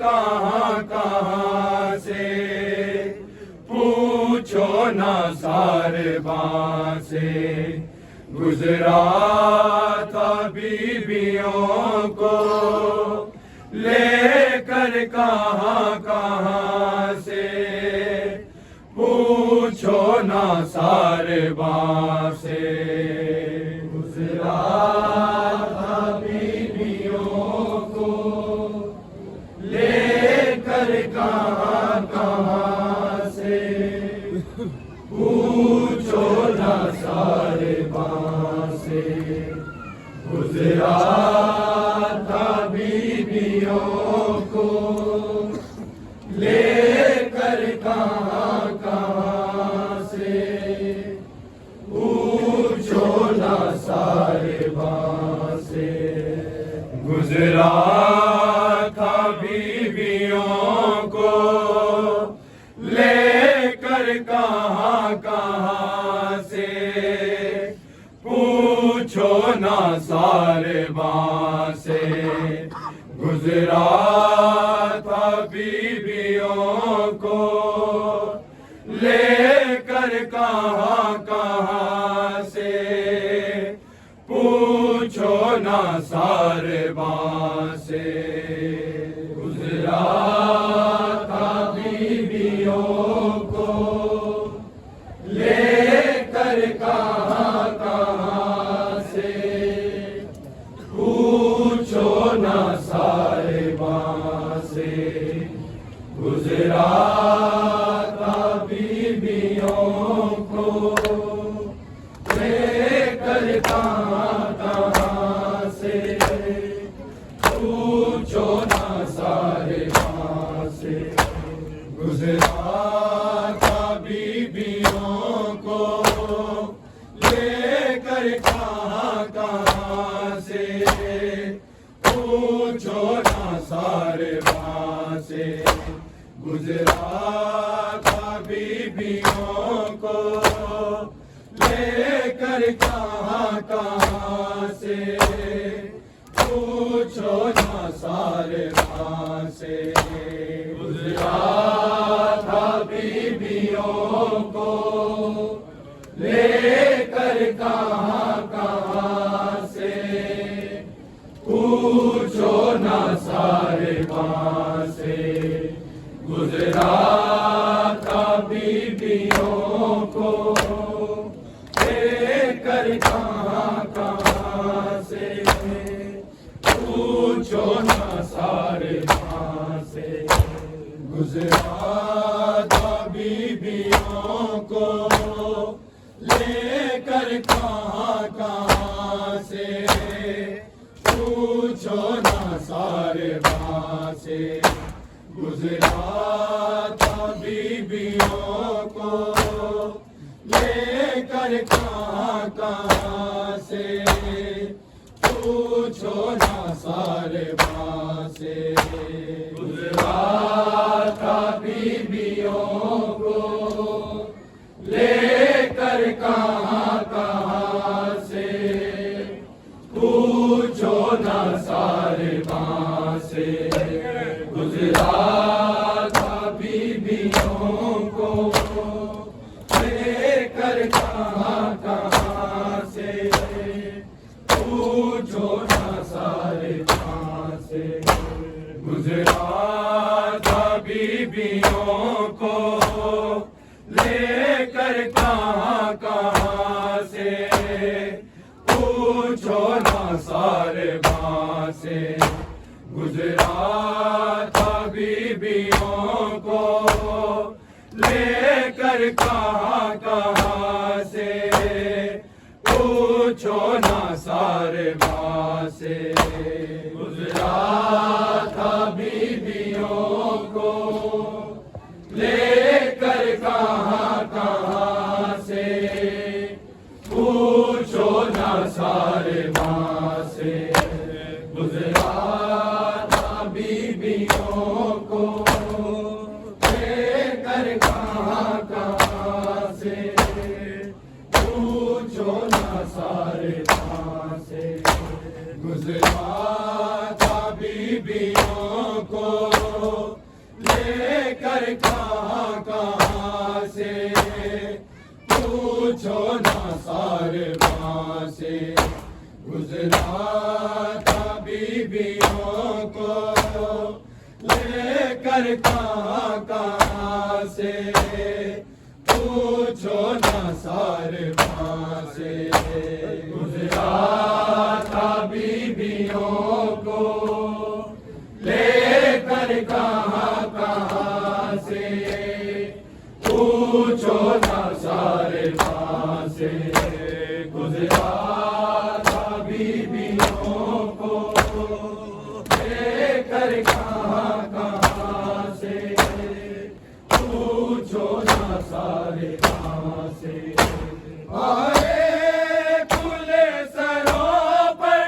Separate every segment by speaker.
Speaker 1: کہاں کہاں سے پوچھو نہ سارباں سے، گزرا تھا بیویوں کو لے کر کہاں کہاں سے، پوچھو نہ سارباں سے، گزرا تھا بیویوں کو لے کر کہاں کہاں سے، پوچھو نہ سارباں سے، گزرا تھا بیویوں کو لے کر کہاں کہاں سے، پوچھو نہ سارباں سے، گزرا تھا بیویوں کو لے کر کہاں کہاں سے، پوچھو نہ سارباں سے۔ گزرا تھا بیویوں کو لے کر کہاں کہاں سے، پوچھو نہ سارباں سے، گزرا تھا بیویوں کو لے کر کہاں کہاں سے، پوچھو نہ سارباں سے، گزرا تھا بیویوں کو لے کر کہاں کہاں سے، پوچھو نہ سارباں سے، گزرا تھا بیویوں کو لے کر کہاں کہاں سے، پوچھو نہ سارباں سے، گزرا تھا بیویوں کو لے کر کہاں کہاں سے، پوچھو نہ سارباں سے، گزرا تھا بیویوں کو لے کر کہاں کہاں سے، پوچھو نہ سارباں سے، گزرا تھا بیویوں کو لے کر کہاں کہاں سے، پوچھو نہ سارباں سے، گزرا تھا بیویوں کو لے کر کہاں کہاں سے، پوچھو نہ سارباں سے، گزرا تھا بیویوں کو لے کر کہاں کہاں سے، پوچھو نہ سارباں سے، گزرا تھا بیویوں کو لے کر کہاں کہاں سے، پوچھو نہ سارباں سے، گزرا تھا بیویوں کو لے کر کہاں کہاں سے، پوچھو نہ سارباں سے، گزرا تھا بیویوں کو لے کر کہاں کہاں سے، پوچھو نہ سارباں سے، گزرا تھا بیویوں کو لے کر کہاں کہاں سے، پوچھو نہ سارباں سے، گزرا تھا بیویوں کو لے کر کہاں کہاں سے، پوچھو نہ سارباں سے، گزرا تھا بیویوں کو لے کر کہاں کہاں سے، پوچھو نہ سارباں سے، گزرا تھا بیویوں کو لے کر کہاں کہاں سے، پوچھو نہ سارباں سے، گزرا تھا بیویوں کو لے کر کہاں کہاں سے، پوچھو نہ سارباں سے، گزرا تھا بیویوں کو لے کر کہاں کہاں سے، پوچھو نہ سارباں سے، گزرا تھا بیویوں کو لے کر کہاں کہاں سے، پوچھو نہ سارباں سے، آئے کھلے سروں پر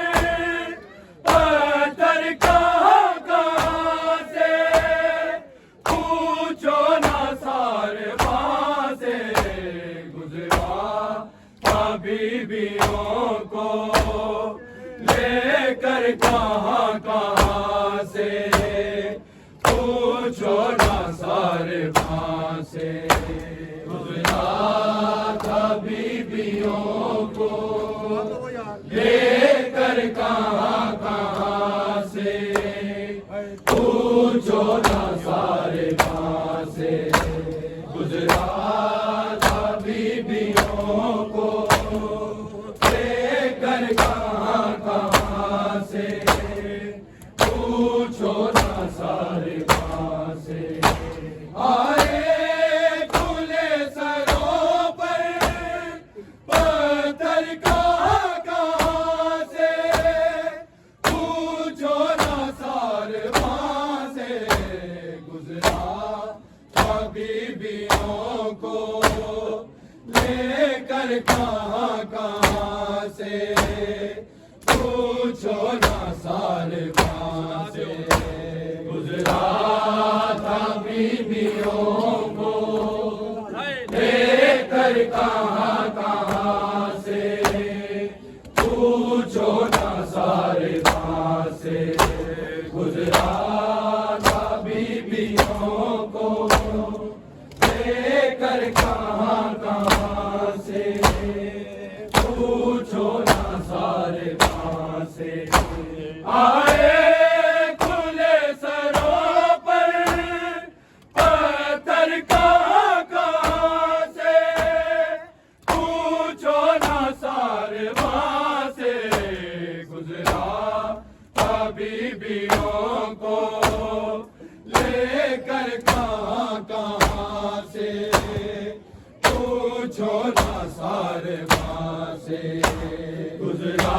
Speaker 1: پوچھو نہ سارے کہاں سے گزرا تھا بیویوں کو لے کر کہاں کہاں سے پوچھو نہ سارے کہاں سے آئے کھلے سروں پر پتھر کہاں کہاں سے پوچھو نہ سارے وہاں سے گزرا تھا بیویوں کو لے کر کہاں کہاں سے پوچھو نہ سارے وہاں سے گزرا تھا بیویوں کو لے کر کہاں کہاں سے پوچھو نہ سارے وہاں سے گزرا تھا بیویوں کو لے کر کہاں کہاں سے پوچھو نہ سارے وہاں سے آئے کھلے سروں پر پتھر کہاں کہاں سے پوچھو نہ سارے وہاں سے گزرا تھا بیویوں کو لے کر کہاں کہاں سے پوچھو نہ سارے وہاں سے گزرا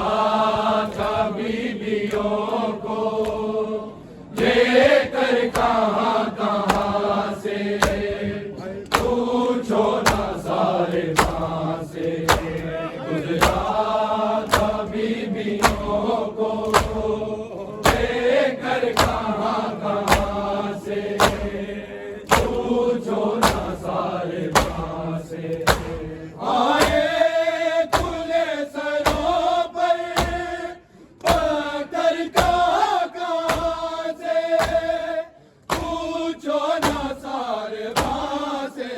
Speaker 1: تھا بیویوں کو لے کر کہاں کہاں سے پوچھو نہ سارے وہاں سے گزرا تھا بیویوں کو لے کر کہاں کہاں سے پوچھو نہ سارے وہاں سے آئے کھلے سروں پر پتھر کہاں کہاں سے پوچھو نہ سارے وہاں سے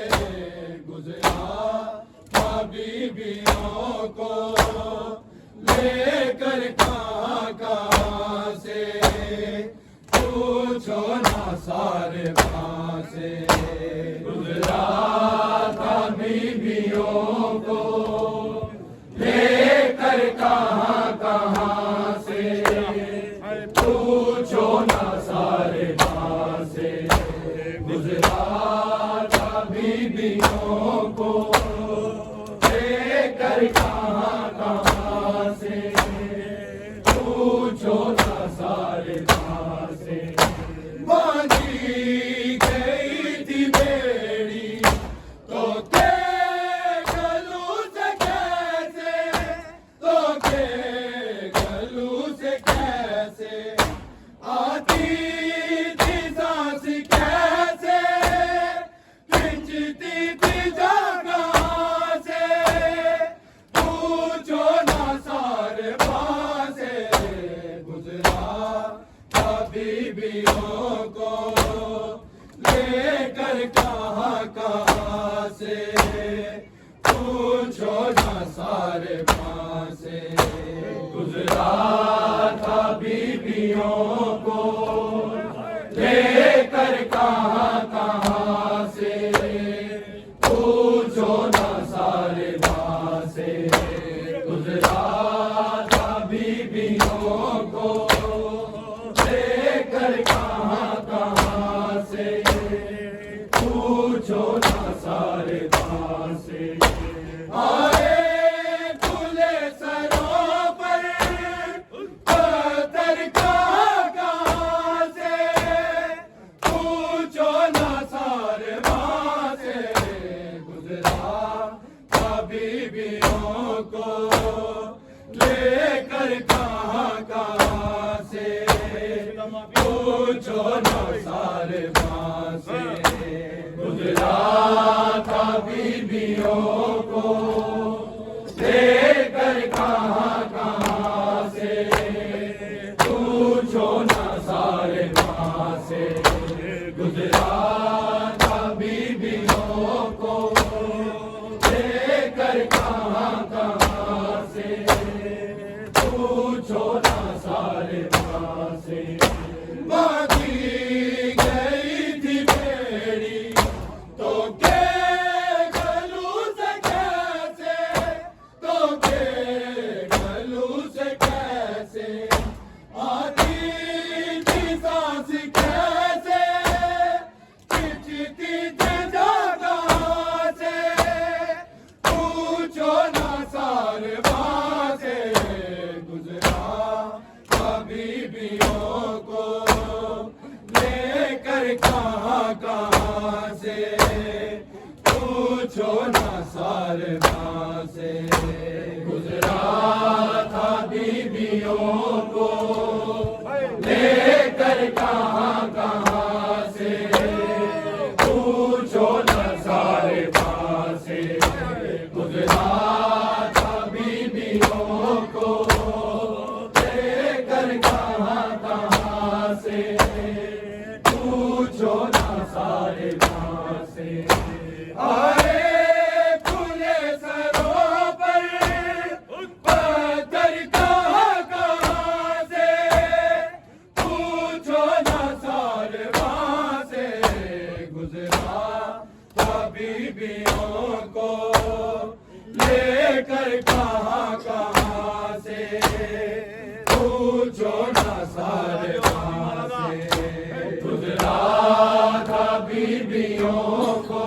Speaker 1: گزرا تھا بیویوں کو لے کر کہاں کہاں سے پوچھو نہ سارے وہاں سے گزرا تھا بیویوں کو لے کر کہاں کہاں سے پوچھو نہ سارے وہاں سے گزرا تھا بیویوں کو لے کر کہاں کہاں سے پوچھو نہ سارے وہاں سے باندھی گئی تھی بیڑی تو کے گلو سے کیسے تو کے گلو سے کیسے آتی تھی سانس کیسے کھنچتی تھی جگہ سے پوچھو نہ سارے وہاں سے گزرا تھا بیویوں کو لے کر کہاں کہاں سے پوچھو نہ سارے وہاں سے گزرا تھا بیویوں کو لے کر کہاں کہاں سے پوچھو نہ سارے وہاں سے گزرا تھا بیویوں کو لے کر کہاں کہاں سے پوچھو نہ سارے وہاں سے آئے کھلے سروں پر پتھر کہاں کہاں سے پوچھو نہ سارے وہاں سے گزرا تھا بیویوں کو لے کر کہاں کہاں سے پوچھو نہ سارے وہاں سے گزرا تھا بیویوں کو لے کر کہاں کہاں سے پوچھو نہ سارے وہاں سے گزرا تھا بیویوں کو لے کر کہاں کہاں سے پوچھو نہ سارے وہاں سے بیویوں کو لے کر کہاں کہاں سے پوچھو نہ سارے وہاں سے گزرا تھا بیویوں کو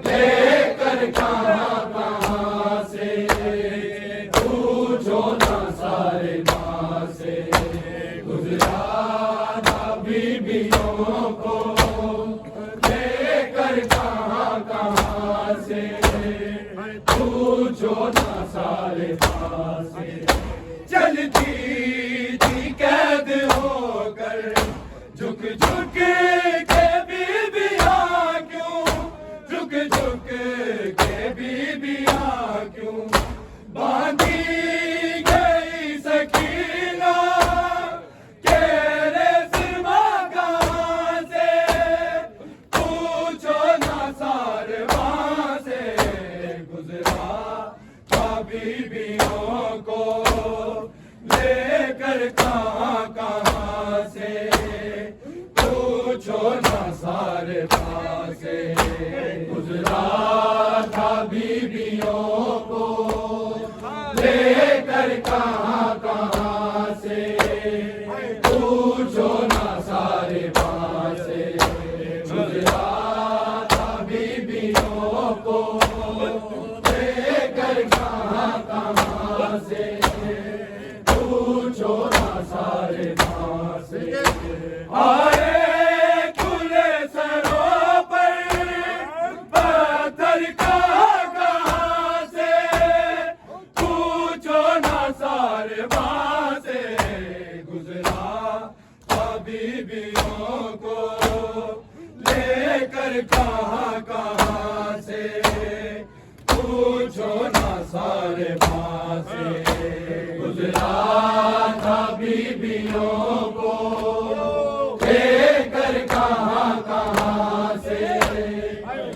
Speaker 1: لے کر کہاں کہاں سے پوچھو نہ سارے وہاں سے گزرا تھا بیویوں کو لے کر کہاں کہاں سے پوچھو نہ سارے وہاں سے چلتی تھی قید ہو کر جھک جھک کے بیویاں کیوں جھک جھک کے بیویاں کیوں باندھی گئی سکینہ تیرے سرما کہاں سے پوچھو نہ سارے وہاں سے گزرا تھا بیویوں کو لے کر کہاں کہاں سے پوچھو نہ سارے وہاں سے گزرا تھا بیویوں کو لے کر کہاں کہاں سے پوچھو نہ سارے وہاں سے گزرا تھا بیویوں کو لے کر کہاں کہاں سے پوچھو نہ سارے وہاں سے آئے کھلے سروں پر پتھر کہاں سے پوچھو نہ سارے وہاں سے گزرا تھا بیویوں کو لے کر کہاں کہاں سے پوچھو نہ سارے وہاں سے گزرا تھا بیویوں کو لے کر کہاں کہاں سے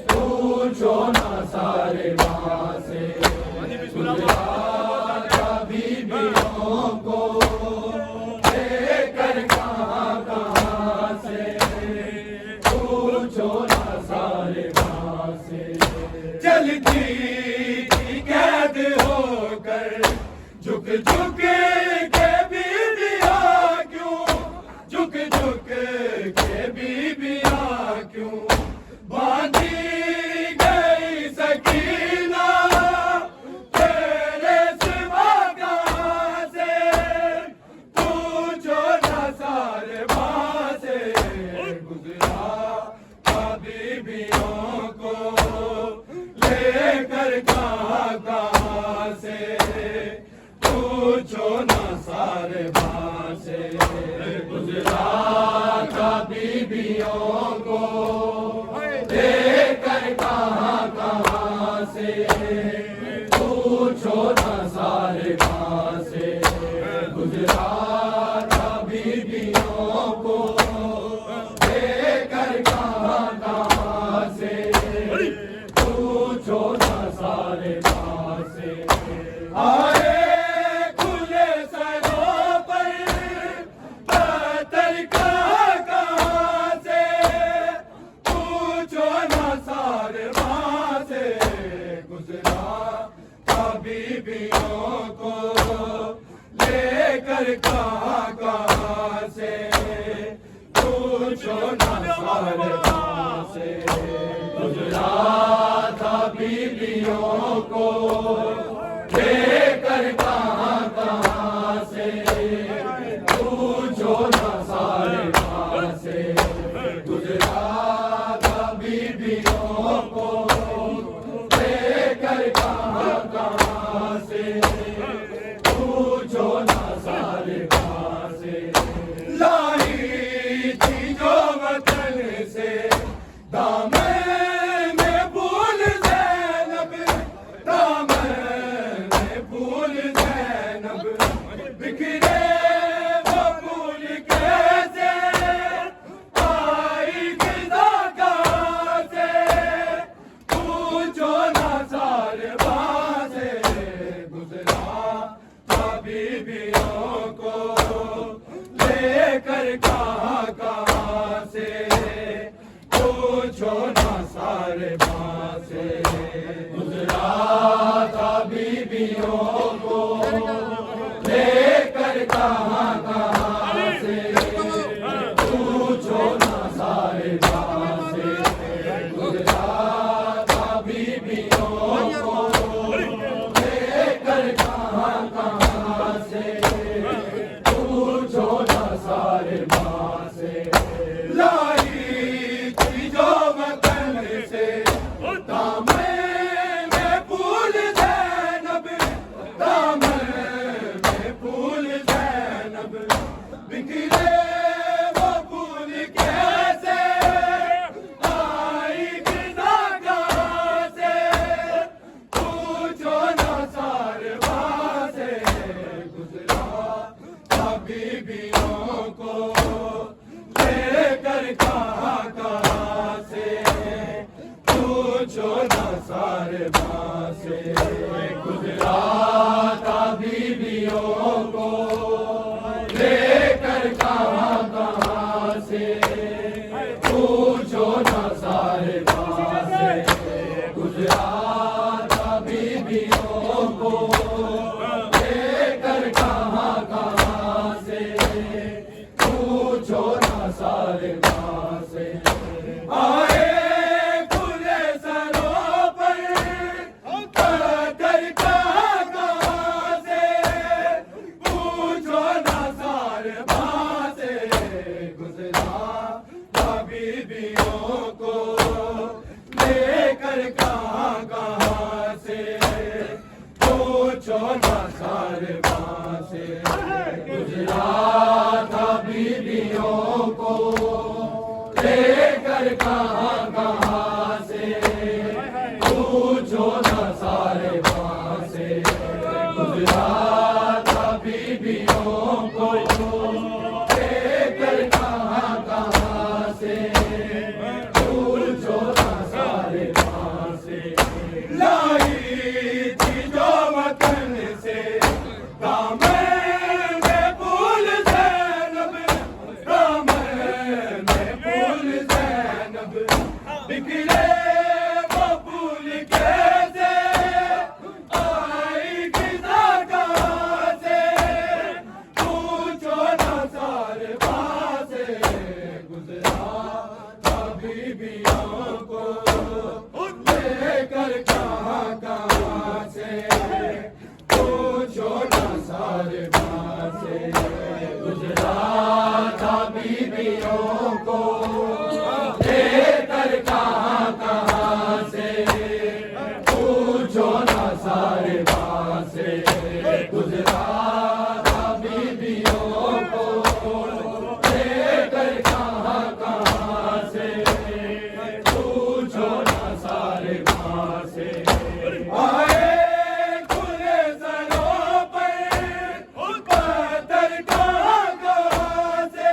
Speaker 1: پوچھو نہ سارے وہاں سے گزرا تھا بیویوں کو لے کر کہاں کہاں سے پوچھو نہ سارے وہاں سے چلتی تھی قید ہو کر جھک جھک کے بیویاں کیوں جھک جھک کے بیویاں کیوں باندھی گئی سکینہ تیرے سوا کہاں سے پوچھو نہ سارے وہاں سے گزرا تھا بیویوں کو لے کر کہاں کہاں سے پوچھو نہ سارے وہاں سے گزرا تھا بیویوں کو لے کر کہاں کہاں سے پوچھو نہ سارے وہاں سے گزرا تھا بیویوں کو لے کر کہاں کہاں سے پوچھو نہ سارے وہاں سے آئے کھلے سروں پر پتھر کہاں سے پوچھو نہ سارے وہاں سے گزرا تھا بیویوں کو لے کر کہاں کہاں سے پوچھو نہ سارے وہاں سے گزرا تھا بیویوں کو لے کر کہاں کہاں سے پوچھو نہ سارے وہاں سے گزرا تھا بیویوں کو لے کر کہاں کہاں سے پوچھو نہ سارے وہاں سے لائی تھی جو وطن سے دامن میں پھول زینب دامن میں پھول زینب بکھرے وہ پھول کیسے آئی خدا کہاں سے پوچھو نہ سارے وہاں سے گزرا تھا بیویوں کو لے کر کہاں کہاں سے پوچھو نہ سارے سارے وہاں سے گزرا تھا بیویوں کو لے کر کہاں کہاں سے پوچھو نہ سارے وہاں سے گزرا تھا بیویوں کو لے کر کہاں کہاں سے پوچھو نہ سارے وہاں سے لائی تھی جو وطن سے دامن میں پھول زینب دامن میں پھول زینب بکھرے وہ پھول کیسے آئی گزا کہاں سے پوچھو نہ سارے وہاں سے گزرا تھا بیویوں کو لے کر کہاں کہاں سے پوچھو نہ سارے وہاں سے گزرا تھا بیویوں کو لے کر کہاں کہاں سے پوچھو نہ سارے وہاں سے گزرا تھا بیویوں کو لے کر کہاں کہاں سے پوچھو نہ سارے وہاں سے آئے کھلے سروں پر کر کہاں کہاں سے پوچھو نہ سارے وہاں سے گزرا تھا بیویوں کو لے کر کہاں کہاں سے پوچھو نہ سارے وہاں سے گزرا تھا بیویوں کو لے کر کہاں کہاں سے پوچھو نہ سارے وہاں سے گزرا تھا بیویوں کو لے کر کہاں کہاں سے پوچھو نہ سارے وہاں سے لائی تھی جو وطن سے دامن میں پھول زینب دامن میں پھول زینب بکھرے وہ پھول کیسے آئی گزا کہاں سے پوچھو نہ سارے وہاں سے گزرا تھا بیویوں کو لے کر کہاں کہاں سے پوچھو نہ سارے وہاں سے گزرا تھا بیویوں کو لے کر کہاں کہاں سے پوچھو نہ سارے وہاں سے گزرا تھا بیویوں کو لے کر کہاں کہاں سے پوچھو نہ سارے وہاں سے آئے کھلے سروں پر پتھر کہاں کہاں سے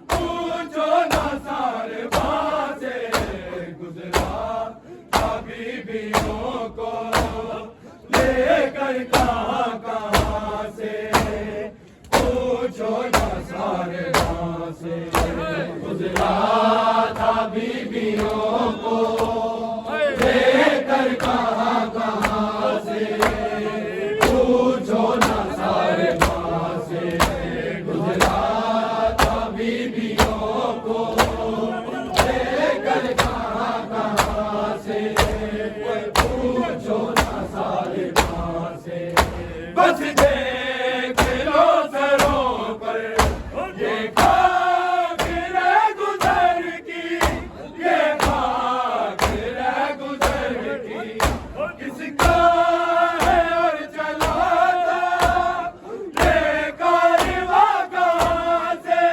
Speaker 1: پوچھو نہ سارے وہاں سے گزرا تھا بیویوں کو لے کر کہاں کہاں سے پوچھو نہ سارے وہاں سے گزرا تھا بیویوں کو لے کر کہاں کہاں سے پوچھو نہ سارے وہاں سے گزرا تھا بیویوں کو لے کر کہاں کہاں سے پوچھو نہ سارے وہاں سے بس دیکھ لو سروں پر یہ خاک رہ گزر کی یہ خاک رہ گزر کی کس کا ہے اور چلا تھا یہ کارواں کہاں سے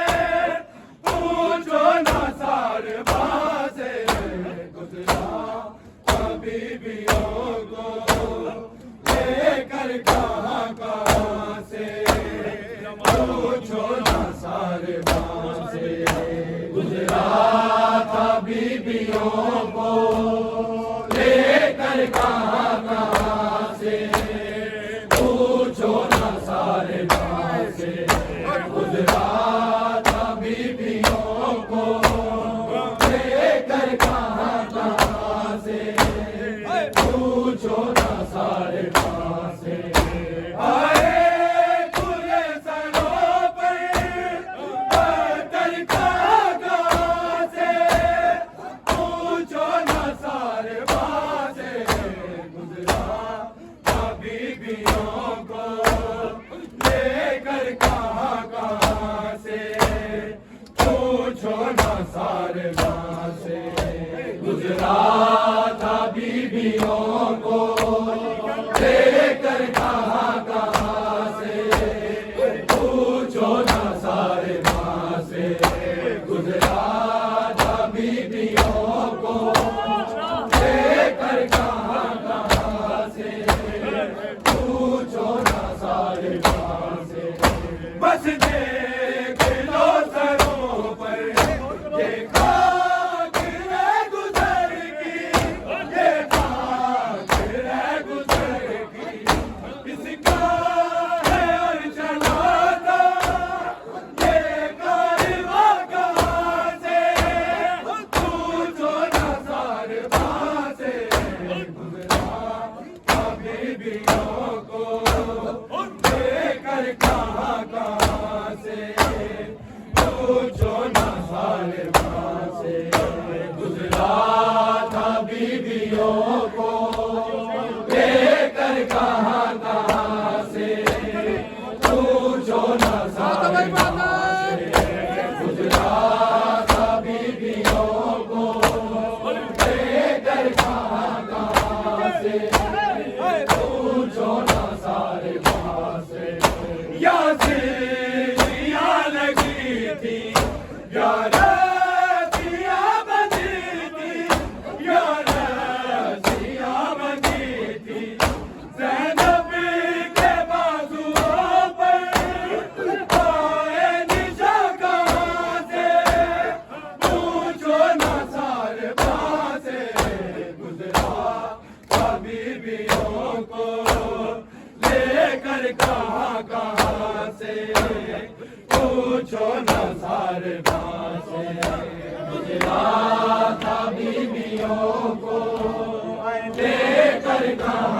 Speaker 1: پوچھو نہ سارے وہاں سے گزرا تھا بیویوں کو لے کر کہاں کہاں سے پوچھو نہ سارے وہاں سے گزرا تھا بیویوں کو لے کر کہاں کہاں سے پوچھو نہ سارے وہاں سے گزرا تھا بیویوں کو لے کر کہاں کہاں پوچھو نہ سارباں سے گزرا تھا بیویوں کو لے کر کہاں کہاں سے پوچھو نہ سارباں سے گزرا تھا بیویوں کو لے کر کہاں کہاں سے پوچھو نہ سارباں سے بس دیکھ لو سروں پر یہ خاک ہے گزر کی یہ خاک ہے گزر کی اس کا ہے اور چلا تھا یہ کارواں کہاں سے پوچھو نہ سارباں سے گزرا تھا بیویوں کو لے کر کہاں کہاں سے پوچھو نہ سارباں سے گزرا تھا بیویوں کو لے کر کہاں کہاں سے پوچھو نہ سارباں سے گزرا تھا بیویوں کو لے کر کہاں کہاں سے پوچھو نہ سارباں سے یا سیاں لگی تھی یا رسیاں بندھی تھی یا رسیاں بندھی تھی زینب کے بازوؤں پر پائے نشاں کہاں سے پوچھو نہ سارباں سے گزرا تھا بیویوں کو لے کر کہاں کہاں سے پوچھو نہ سارباں سے گزرا تھا بیویوں کو لے کر کہاں